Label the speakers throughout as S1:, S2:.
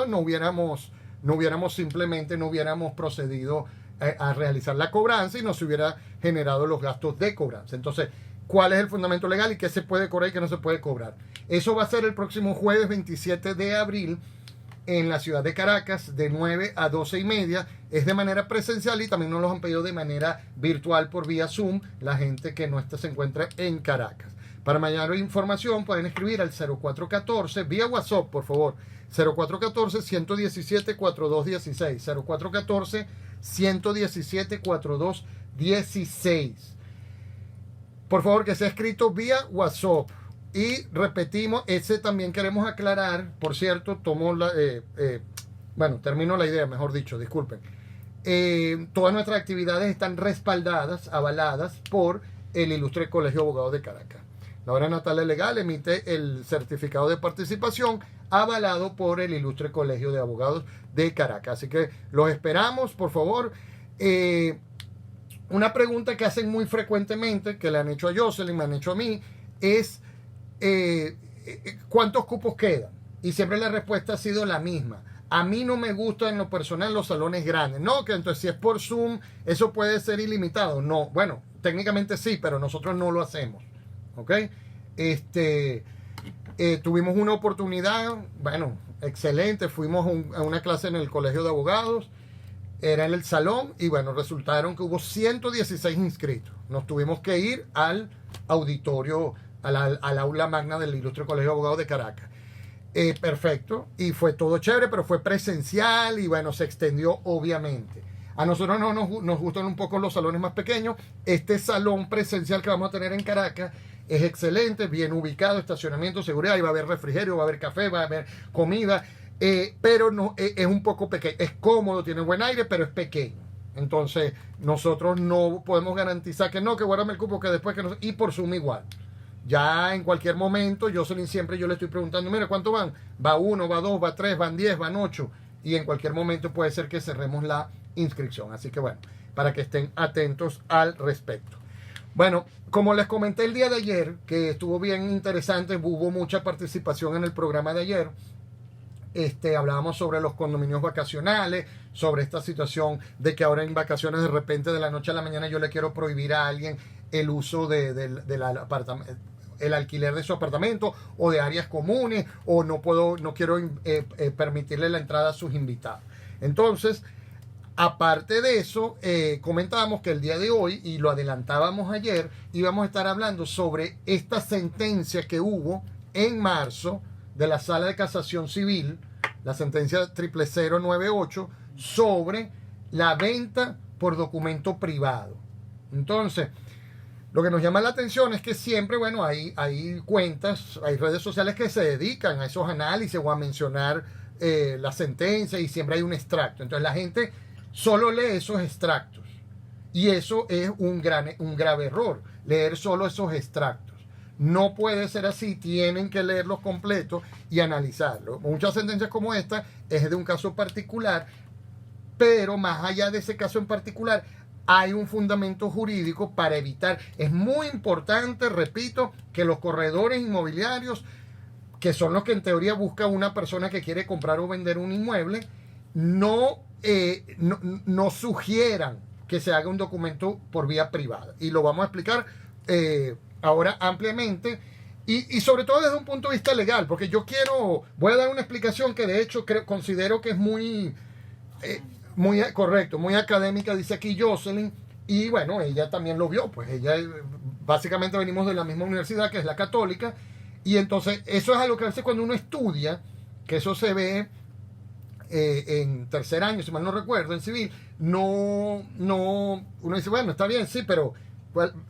S1: no hubiéramos procedido a realizar la cobranza y no se hubiera generado los gastos de cobranza. Entonces, ¿cuál es el fundamento legal y qué se puede cobrar y qué no se puede cobrar? Eso va a ser el próximo jueves 27 de abril en la ciudad de Caracas, de 9 a 12:30. Es de manera presencial y también nos los han pedido de manera virtual por vía Zoom, la gente que no se encuentra en Caracas. Para mayor información pueden escribir al 0414, vía WhatsApp, por favor, 0414-117-4216, 0414-117-4216. Por favor, que sea escrito vía WhatsApp. Y repetimos, ese también queremos aclarar, por cierto, termino la idea, mejor dicho, disculpen. Todas nuestras actividades están respaldadas, avaladas por el Ilustre Colegio de Abogados de Caracas. La Hora de Natalia Legal emite el certificado de participación avalado por el Ilustre Colegio de Abogados de Caracas. Así que los esperamos, por favor. Una pregunta que hacen muy frecuentemente, que le han hecho a Jocelyn, me han hecho a mí, es ¿cuántos cupos quedan? Y siempre la respuesta ha sido la misma. A mí no me gustan en lo personal los salones grandes. No, que entonces si es por Zoom, eso puede ser ilimitado. No, bueno, técnicamente sí, pero nosotros no lo hacemos. ¿Ok? Tuvimos una oportunidad, bueno, excelente. Fuimos a una clase en el Colegio de Abogados. Era en el salón y bueno, resultaron que hubo 116 inscritos. Nos tuvimos que ir al auditorio, al aula magna del Ilustre Colegio de Abogados de Caracas. Perfecto, y fue todo chévere, pero fue presencial y bueno, se extendió obviamente. A nosotros no nos gustan un poco los salones más pequeños. Este salón presencial que vamos a tener en Caracas es excelente, bien ubicado, estacionamiento, seguridad, y va a haber refrigerio, va a haber café, va a haber comida, pero no, es un poco pequeño, es cómodo, tiene buen aire, pero es pequeño. Entonces, nosotros no podemos garantizar que guárdame el cupo, que después que no, y por Zoom igual. Ya en cualquier momento, yo le estoy preguntando, mira, ¿cuánto van? Va 1, va 2, va 3, van 10, van 8. Y en cualquier momento puede ser que cerremos la inscripción. Así que bueno, para que estén atentos al respecto. Bueno, como les comenté el día de ayer, que estuvo bien interesante, hubo mucha participación en el programa de ayer. Hablábamos sobre los condominios vacacionales, sobre esta situación de que ahora en vacaciones de repente de la noche a la mañana yo le quiero prohibir a alguien el uso del apartamento, el alquiler de su apartamento o de áreas comunes, o no quiero permitirle la entrada a sus invitados. Entonces, aparte de eso, comentábamos que el día de hoy, y lo adelantábamos ayer, íbamos a estar hablando sobre esta sentencia que hubo en marzo de la Sala de Casación Civil, la sentencia 00098, sobre la venta por documento privado. Entonces, lo que nos llama la atención es que siempre, bueno, hay cuentas, hay redes sociales que se dedican a esos análisis o a mencionar la sentencia, y siempre hay un extracto. Entonces la gente solo lee esos extractos, y eso es un grave error, leer solo esos extractos. No puede ser así, tienen que leerlos completos y analizarlos. Muchas sentencias como esta es de un caso particular, pero más allá de ese caso en particular, hay un fundamento jurídico para evitar. Es muy importante, repito, que los corredores inmobiliarios, que son los que en teoría busca una persona que quiere comprar o vender un inmueble, no sugieran que se haga un documento por vía privada. Y lo vamos a explicar ahora ampliamente, y sobre todo desde un punto de vista legal, porque voy a dar una explicación que de hecho considero que es muy correcto, muy académica, dice aquí Jocelyn, y bueno, ella también lo vio, pues ella básicamente venimos de la misma universidad, que es la Católica, y entonces eso es algo que a veces cuando uno estudia, que eso se ve en tercer año, si mal no recuerdo, en civil, uno dice, bueno, está bien, sí, pero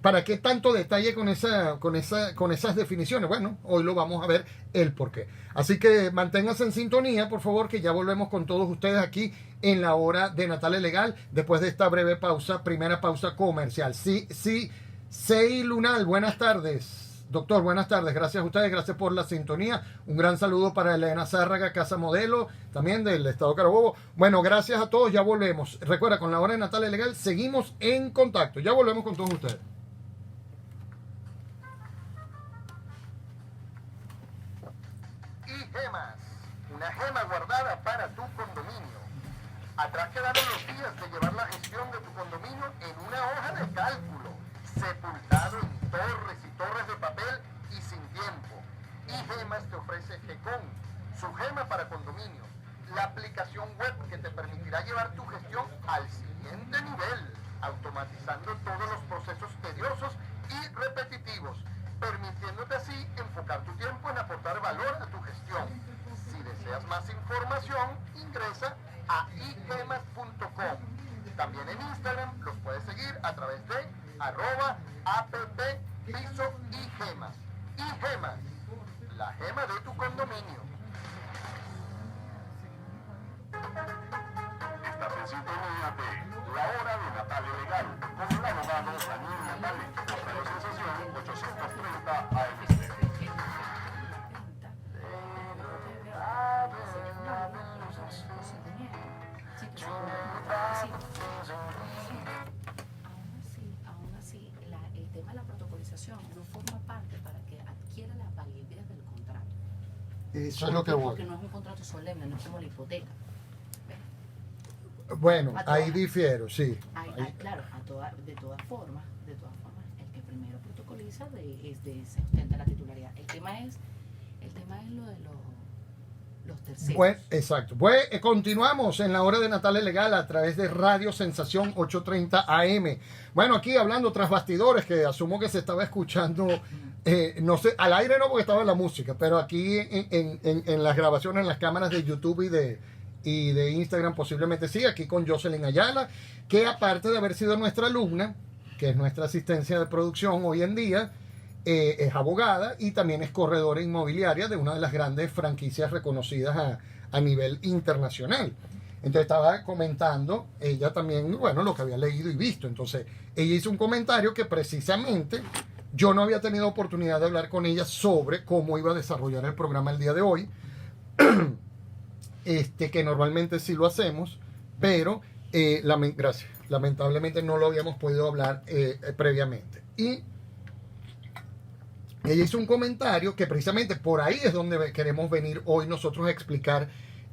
S1: ¿para qué tanto detalle con esas definiciones? Bueno, hoy lo vamos a ver el porqué. Así que manténganse en sintonía, por favor, que ya volvemos con todos ustedes aquí en la Hora de Natalia Legal, después de esta breve pausa, primera pausa comercial. Sí, Sei Lunal, buenas tardes. Doctor, buenas tardes. Gracias a ustedes, gracias por la sintonía. Un gran saludo para Elena Zárraga, Casa Modelo, también del Estado Carabobo. Bueno, gracias a todos, ya volvemos. Recuerda, con la Hora de Natalia Legal seguimos en contacto. Ya volvemos con todos ustedes.
S2: Y gemas, una gema guardada para
S1: Atrás quedaron los días de llevar la gestión de tu condominio en una hoja de cálculo, sepultado en torres y torres de papel y sin tiempo. iGemas te ofrece GECON, su gema para condominios, la aplicación web que te permitirá llevar tu gestión al siguiente nivel, automatizando todos los procesos tediosos y repetitivos, permitiéndote así enfocar tu tiempo en aportar valor a tu gestión. Si deseas más información, ingresa a igemas.com. También en Instagram los puedes seguir a través de @app_igemas. iGemas, la gema de tu condominio. Estás en sintonía de La Hora de Natalia Legal con el abogado Daniel Natale, número sensación 830 AM.
S2: El tema de la protocolización no forma parte para que adquiera la validez del contrato.
S1: Eso es lo que voy.
S2: Porque no es un contrato solemne, no es como la hipoteca.
S1: Bueno, ahí difiero, sí.
S2: Claro, de todas formas, el que primero protocoliza se ostenta la titularidad. El tema es lo de los terceros.
S1: Bueno, exacto. Pues continuamos en La Hora de Natalia Legal a través de Radio Sensación 830 AM. Bueno, aquí hablando tras bastidores, que asumo que se estaba escuchando, no sé, al aire no porque estaba la música, pero aquí en las grabaciones, en las cámaras de YouTube y de Instagram posiblemente sí, aquí con Jocelyn Ayala, que aparte de haber sido nuestra alumna, que es nuestra asistencia de producción hoy en día, es abogada y también es corredora inmobiliaria de una de las grandes franquicias reconocidas a nivel internacional. Entonces estaba comentando ella también, bueno, lo que había leído y visto. Entonces ella hizo un comentario que precisamente yo no había tenido oportunidad de hablar con ella sobre cómo iba a desarrollar el programa el día de hoy, que normalmente sí lo hacemos, pero gracias, lamentablemente no lo habíamos podido hablar previamente. Y ella hizo un comentario que precisamente por ahí es donde queremos venir hoy nosotros a explicar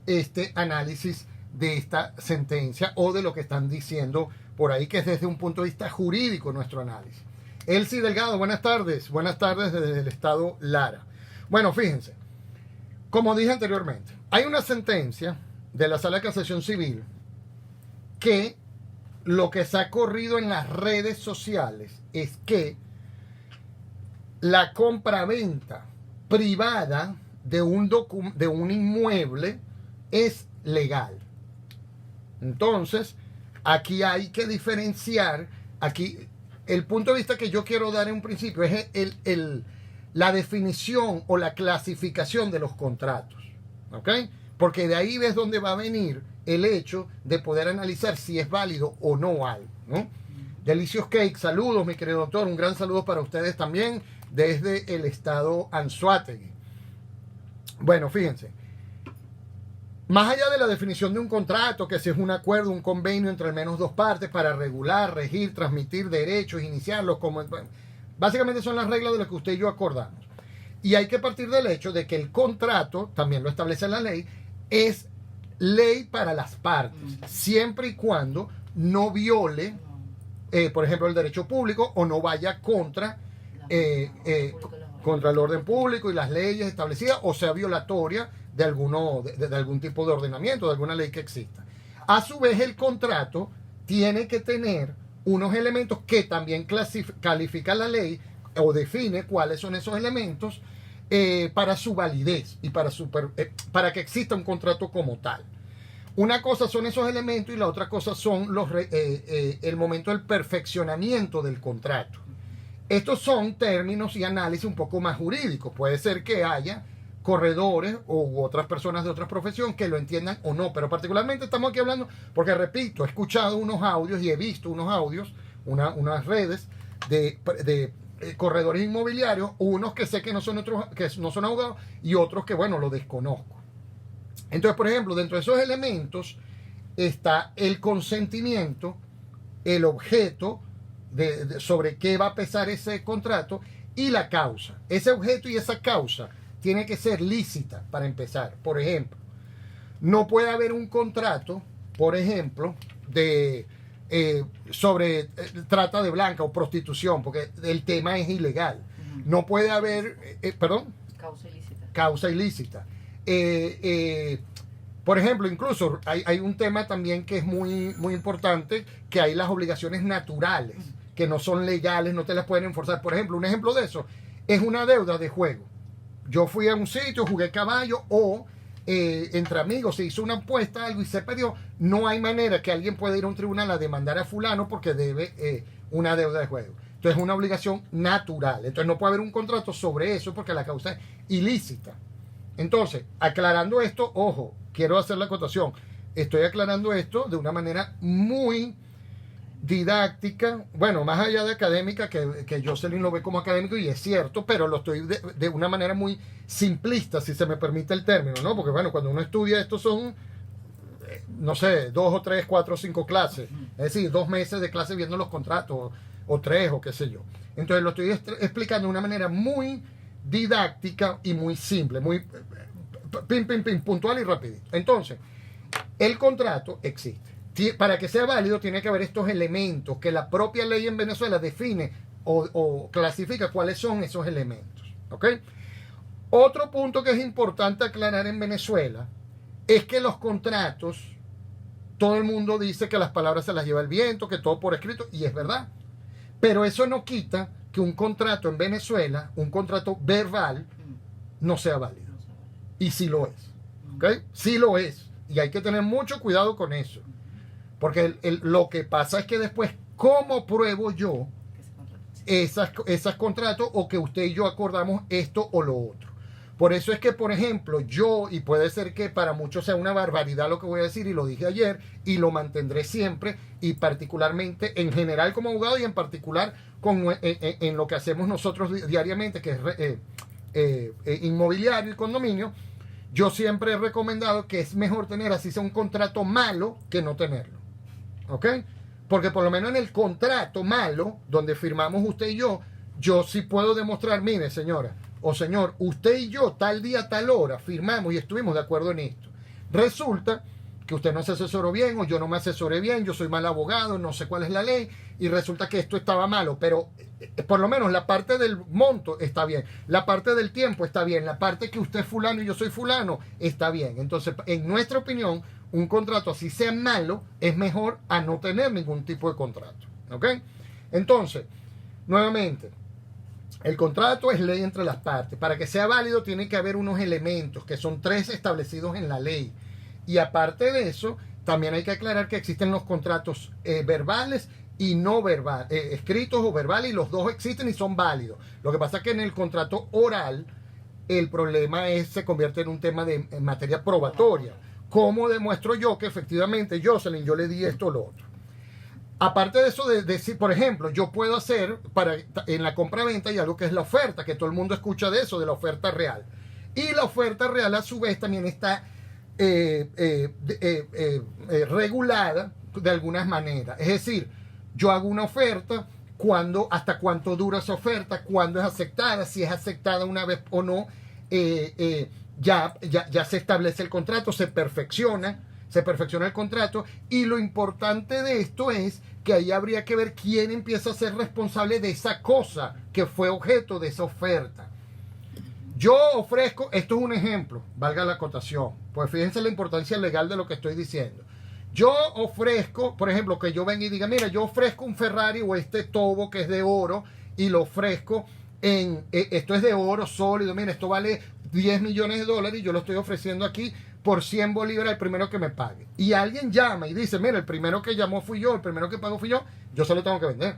S1: este análisis de esta sentencia o de lo que están diciendo por ahí, que es desde un punto de vista jurídico nuestro análisis. Elsie Delgado, buenas tardes desde el estado Lara. Bueno, fíjense, como dije anteriormente, hay una sentencia de la Sala de Casación Civil que lo que se ha corrido en las redes sociales es que la compraventa privada de un inmueble es legal. Entonces, aquí hay que diferenciar, aquí el punto de vista que yo quiero dar en un principio es la definición o la clasificación de los contratos, ¿ok? Porque de ahí ves dónde va a venir el hecho de poder analizar si es válido o no algo, ¿no? Delicious Cake, saludos mi querido doctor, un gran saludo para ustedes también desde el estado Anzoátegui. Bueno, fíjense, más allá de la definición de un contrato, que si es un acuerdo, un convenio entre al menos dos partes para regular, regir, transmitir derechos, iniciarlos, básicamente son las reglas de lo que usted y yo acordamos. Y hay que partir del hecho de que el contrato, también lo establece la ley, es ley para las partes, siempre y cuando no viole, por ejemplo, el derecho público o no vaya contra el orden público y las leyes establecidas o sea violatoria de algún tipo de ordenamiento, de alguna ley que exista. A su vez, el contrato tiene que tener unos elementos que también califica la ley o define cuáles son esos elementos para su validez y para que exista un contrato como tal. Una cosa son esos elementos y la otra cosa son el momento del perfeccionamiento del contrato. Estos son términos y análisis un poco más jurídicos. Puede ser que haya corredores u otras personas de otra profesión que lo entiendan o no, pero particularmente estamos aquí hablando porque, repito, he escuchado unos audios y he visto unos audios, unas redes de corredores inmobiliarios, unos que sé que no son abogados y otros que, bueno, lo desconozco. Entonces, por ejemplo, dentro de esos elementos está el consentimiento, el objeto sobre qué va a pesar ese contrato y la causa. Ese objeto y esa causa tiene que ser lícita para empezar. Por ejemplo, no puede haber un contrato por ejemplo, de sobre trata de blanca o prostitución, porque el tema es ilegal. No puede haber, perdón, causa ilícita. Por ejemplo, incluso hay un tema también que es muy, muy importante, que hay las obligaciones naturales, que no son legales, no te las pueden enforzar. Por ejemplo, un ejemplo de eso es una deuda de juego. Yo fui a un sitio, jugué caballo o entre amigos se hizo una apuesta, algo y se perdió. No hay manera que alguien pueda ir a un tribunal a demandar a fulano porque debe una deuda de juego. Entonces es una obligación natural. Entonces no puede haber un contrato sobre eso porque la causa es ilícita. Entonces, aclarando esto, ojo, quiero hacer la acotación. Estoy aclarando esto de una manera muy didáctica, bueno, más allá de académica, que Jocelyn lo ve como académico y es cierto, pero lo estoy de una manera muy simplista, si se me permite el término, ¿no? Porque bueno, cuando uno estudia esto son, no sé, 2 o 3, 4 o 5 clases, es decir, 2 meses de clase viendo los contratos, o 3 o qué sé yo. Entonces lo estoy explicando de una manera muy didáctica y muy simple, muy puntual y rapidito. Entonces, el contrato existe. Para que sea válido tiene que haber estos elementos que la propia ley en Venezuela define o clasifica cuáles son esos elementos. ¿Ok? Otro punto que es importante aclarar en Venezuela es que los contratos, todo el mundo dice que las palabras se las lleva el viento, que todo por escrito, y es verdad. Pero eso no quita que un contrato en Venezuela, un contrato verbal, no sea válido. Y sí lo es. ¿Ok? Sí lo es. Y hay que tener mucho cuidado con eso. Porque lo que pasa es que después, ¿cómo pruebo yo esas contratos o que usted y yo acordamos esto o lo otro? Por eso es que, por ejemplo, yo, y puede ser que para muchos sea una barbaridad lo que voy a decir, y lo dije ayer, y lo mantendré siempre, y particularmente en general como abogado y en particular en lo que hacemos nosotros diariamente, que es inmobiliario y condominio, yo siempre he recomendado que es mejor tener así sea un contrato malo que no tenerlo. ¿Ok? Porque por lo menos en el contrato malo, donde firmamos usted y yo sí puedo demostrar, mire señora o señor, usted y yo tal día, tal hora firmamos y estuvimos de acuerdo en esto. Resulta que usted no se asesoró bien o yo no me asesoré bien, yo soy mal abogado, no sé cuál es la ley y resulta que esto estaba malo, pero por lo menos la parte del monto está bien, la parte del tiempo está bien, la parte que usted es fulano y yo soy fulano está bien. Entonces, en nuestra opinión, un contrato así sea malo es mejor a no tener ningún tipo de contrato. ¿Ok? Entonces, nuevamente, el contrato es ley entre las partes. Para que sea válido tiene que haber unos elementos que son 3 establecidos en la ley. Y aparte de eso, también hay que aclarar que existen los contratos verbales y no verbales, escritos o verbales, y los dos existen y son válidos. Lo que pasa es que en el contrato oral el problema se convierte en un tema en materia probatoria. ¿Cómo demuestro yo que efectivamente, Jocelyn, yo le di esto o lo otro? Aparte de eso, de decir, por ejemplo, yo puedo hacer en la compra-venta hay algo que es la oferta, que todo el mundo escucha de eso, de la oferta real. Y la oferta real, a su vez, también está regulada de algunas maneras. Es decir, yo hago una oferta, hasta cuánto dura esa oferta, cuándo es aceptada, si es aceptada una vez o no, ya se establece el contrato, se perfecciona el contrato, y lo importante de esto es que ahí habría que ver quién empieza a ser responsable de esa cosa que fue objeto de esa oferta. Yo ofrezco, esto es un ejemplo, valga la acotación, pues fíjense la importancia legal de lo que estoy diciendo. Yo ofrezco, por ejemplo, que yo venga y diga, mira, yo ofrezco un Ferrari o este Tobo que es de oro y lo ofrezco esto es de oro sólido, mira, esto vale 10 millones de dólares y yo lo estoy ofreciendo aquí por 100 bolívares el primero que me pague. Y alguien llama y dice, mira, el primero que llamó fui yo, el primero que pagó fui yo se lo tengo que vender.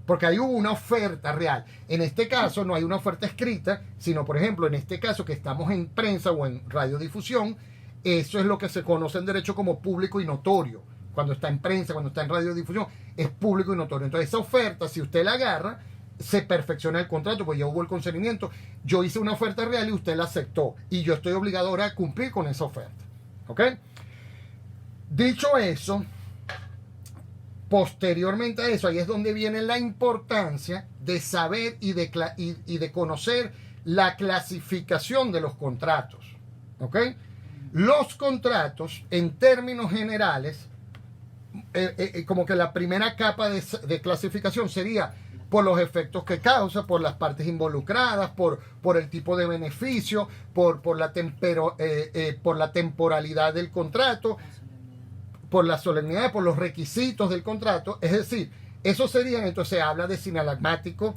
S1: Porque ahí hubo una oferta real. En este caso no hay una oferta escrita, sino, por ejemplo, en este caso que estamos en prensa o en radiodifusión, eso es lo que se conoce en derecho como público y notorio. Cuando está en prensa, cuando está en radiodifusión, es público y notorio. Entonces esa oferta, si usted la agarra, se perfecciona el contrato, pues ya hubo el consentimiento. Yo hice una oferta real y usted la aceptó. Y yo estoy obligado ahora a cumplir con esa oferta. ¿Ok? Dicho eso, posteriormente a eso, ahí es donde viene la importancia de saber y de conocer la clasificación de los contratos. ¿Ok? Los contratos, en términos generales, como que la primera capa de clasificación sería por los efectos que causa, por las partes involucradas, por el tipo de beneficio, por la temporalidad del contrato, por la solemnidad, por los requisitos del contrato. Es decir, eso serían, entonces se habla de sinalagmático,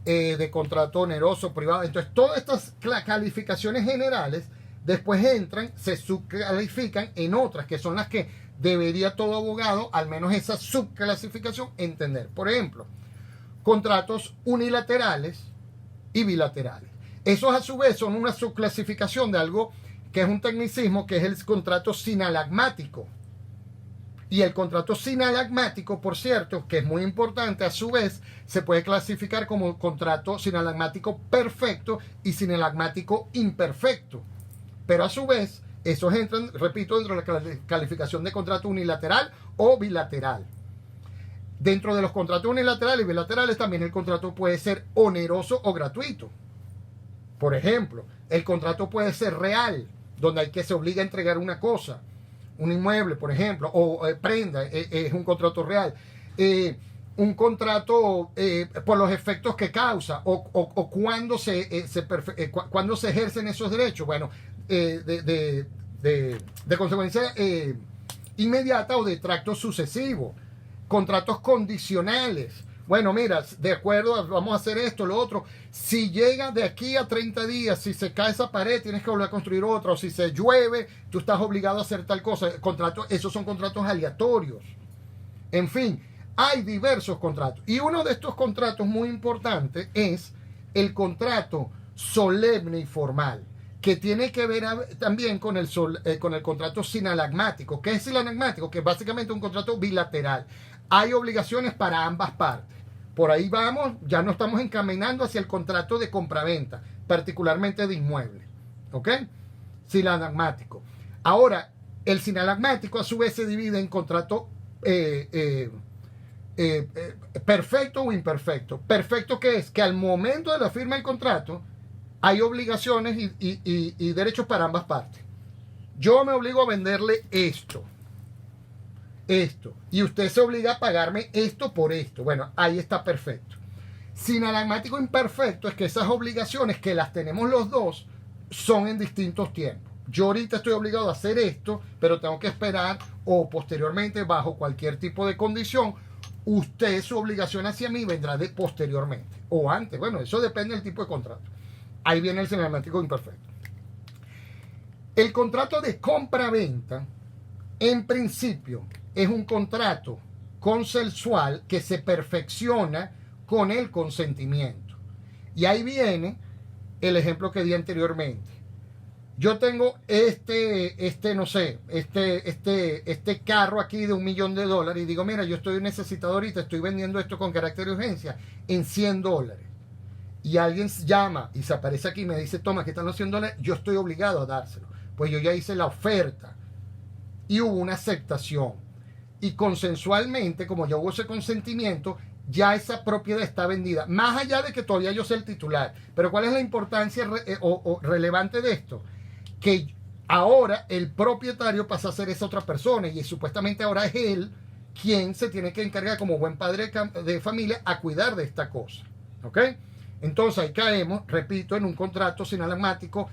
S1: de contrato oneroso, privado. Entonces todas estas calificaciones generales después entran, se subclasifican en otras, que son las que debería todo abogado, al menos esa subclasificación, entender. Por ejemplo, contratos unilaterales y bilaterales. Esos a su vez son una subclasificación de algo que es un tecnicismo, que es el contrato sinalagmático. Y el contrato sinalagmático, por cierto, que es muy importante, a su vez se puede clasificar como contrato sinalagmático perfecto y sinalagmático imperfecto. Pero a su vez, esos entran, repito, dentro de la calificación de contrato unilateral o bilateral. Dentro de los contratos unilaterales y bilaterales también el contrato puede ser oneroso o gratuito. Por ejemplo, el contrato puede ser real, donde hay que se obliga a entregar una cosa, un inmueble, por ejemplo, o prenda, es un contrato real. Un contrato por los efectos que causa o cuando cuando se ejercen esos derechos. Bueno, de consecuencia inmediata o de tracto sucesivo. Contratos condicionales. Bueno, mira, de acuerdo, vamos a hacer esto, lo otro. Si llega de aquí a 30 días, si se cae esa pared, tienes que volver a construir otra. O si se llueve, tú estás obligado a hacer tal cosa. Esos son contratos aleatorios. En fin, hay diversos contratos. Y uno de estos contratos muy importantes es el contrato solemne y formal, que tiene que ver también con el contrato sinalagmático. ¿Qué es sinalagmático? Que es básicamente un contrato bilateral. Hay obligaciones para ambas partes. Por ahí vamos, ya nos estamos encaminando hacia el contrato de compraventa, particularmente de inmuebles. ¿Ok? Sinalagmático. Ahora, el sinalagmático a su vez se divide en contrato perfecto o imperfecto. Perfecto, ¿qué es? Que al momento de la firma del contrato hay obligaciones y derechos para ambas partes. Yo me obligo a venderle esto, y usted se obliga a pagarme esto por esto. Bueno, ahí está perfecto. Sinalagmático imperfecto es que esas obligaciones, que las tenemos los dos, son en distintos tiempos. Yo ahorita estoy obligado a hacer esto, pero tengo que esperar, o posteriormente, bajo cualquier tipo de condición, usted, su obligación hacia mí vendrá posteriormente o antes. Bueno, eso depende del tipo de contrato. Ahí viene el sinalagmático imperfecto. El contrato de compra-venta, en principio, es un contrato consensual que se perfecciona con el consentimiento. Y ahí viene el ejemplo que di anteriormente. Yo tengo este carro aquí de $1.000.000 y digo, mira, yo estoy necesitado ahorita, estoy vendiendo esto con carácter de urgencia en $100. Y alguien llama y se aparece aquí y me dice, toma, que están los $100, yo estoy obligado a dárselo. Pues yo ya hice la oferta y hubo una aceptación. Y consensualmente, como ya hubo ese consentimiento, ya esa propiedad está vendida. Más allá de que todavía yo sea el titular. Pero ¿cuál es la importancia relevante de esto? Que ahora el propietario pasa a ser esa otra persona y supuestamente ahora es él quien se tiene que encargar como buen padre de familia a cuidar de esta cosa. ¿Ok? Entonces ahí caemos, repito, en un contrato sinalagmático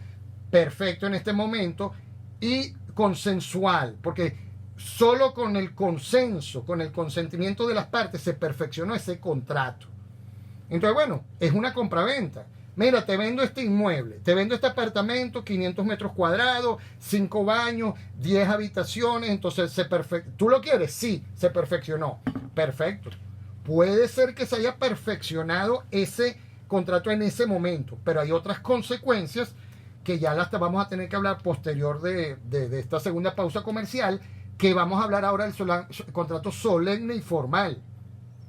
S1: perfecto en este momento y consensual, porque solo con el consenso, con el consentimiento de las partes se perfeccionó ese contrato. Entonces, bueno, es una compraventa. Mira, te vendo este inmueble, te vendo este apartamento, 500 metros cuadrados, 5 baños, 10 habitaciones, entonces ¿tú lo quieres? Sí, se perfeccionó. Perfecto. Puede ser que se haya perfeccionado ese contrato en ese momento, pero hay otras consecuencias que ya las vamos a tener que hablar posterior de esta segunda pausa comercial, que vamos a hablar ahora del contrato solemne y formal,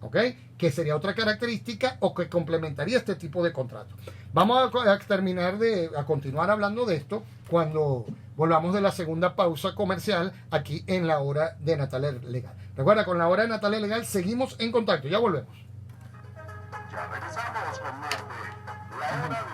S1: ¿ok? Que sería otra característica o que complementaría este tipo de contrato. Vamos a continuar hablando de esto cuando volvamos de la segunda pausa comercial aquí en La Hora de Natalia Legal. Recuerda, con La Hora de Natalia Legal seguimos en contacto. Ya volvemos.
S3: Ya regresamos con más de La Hora de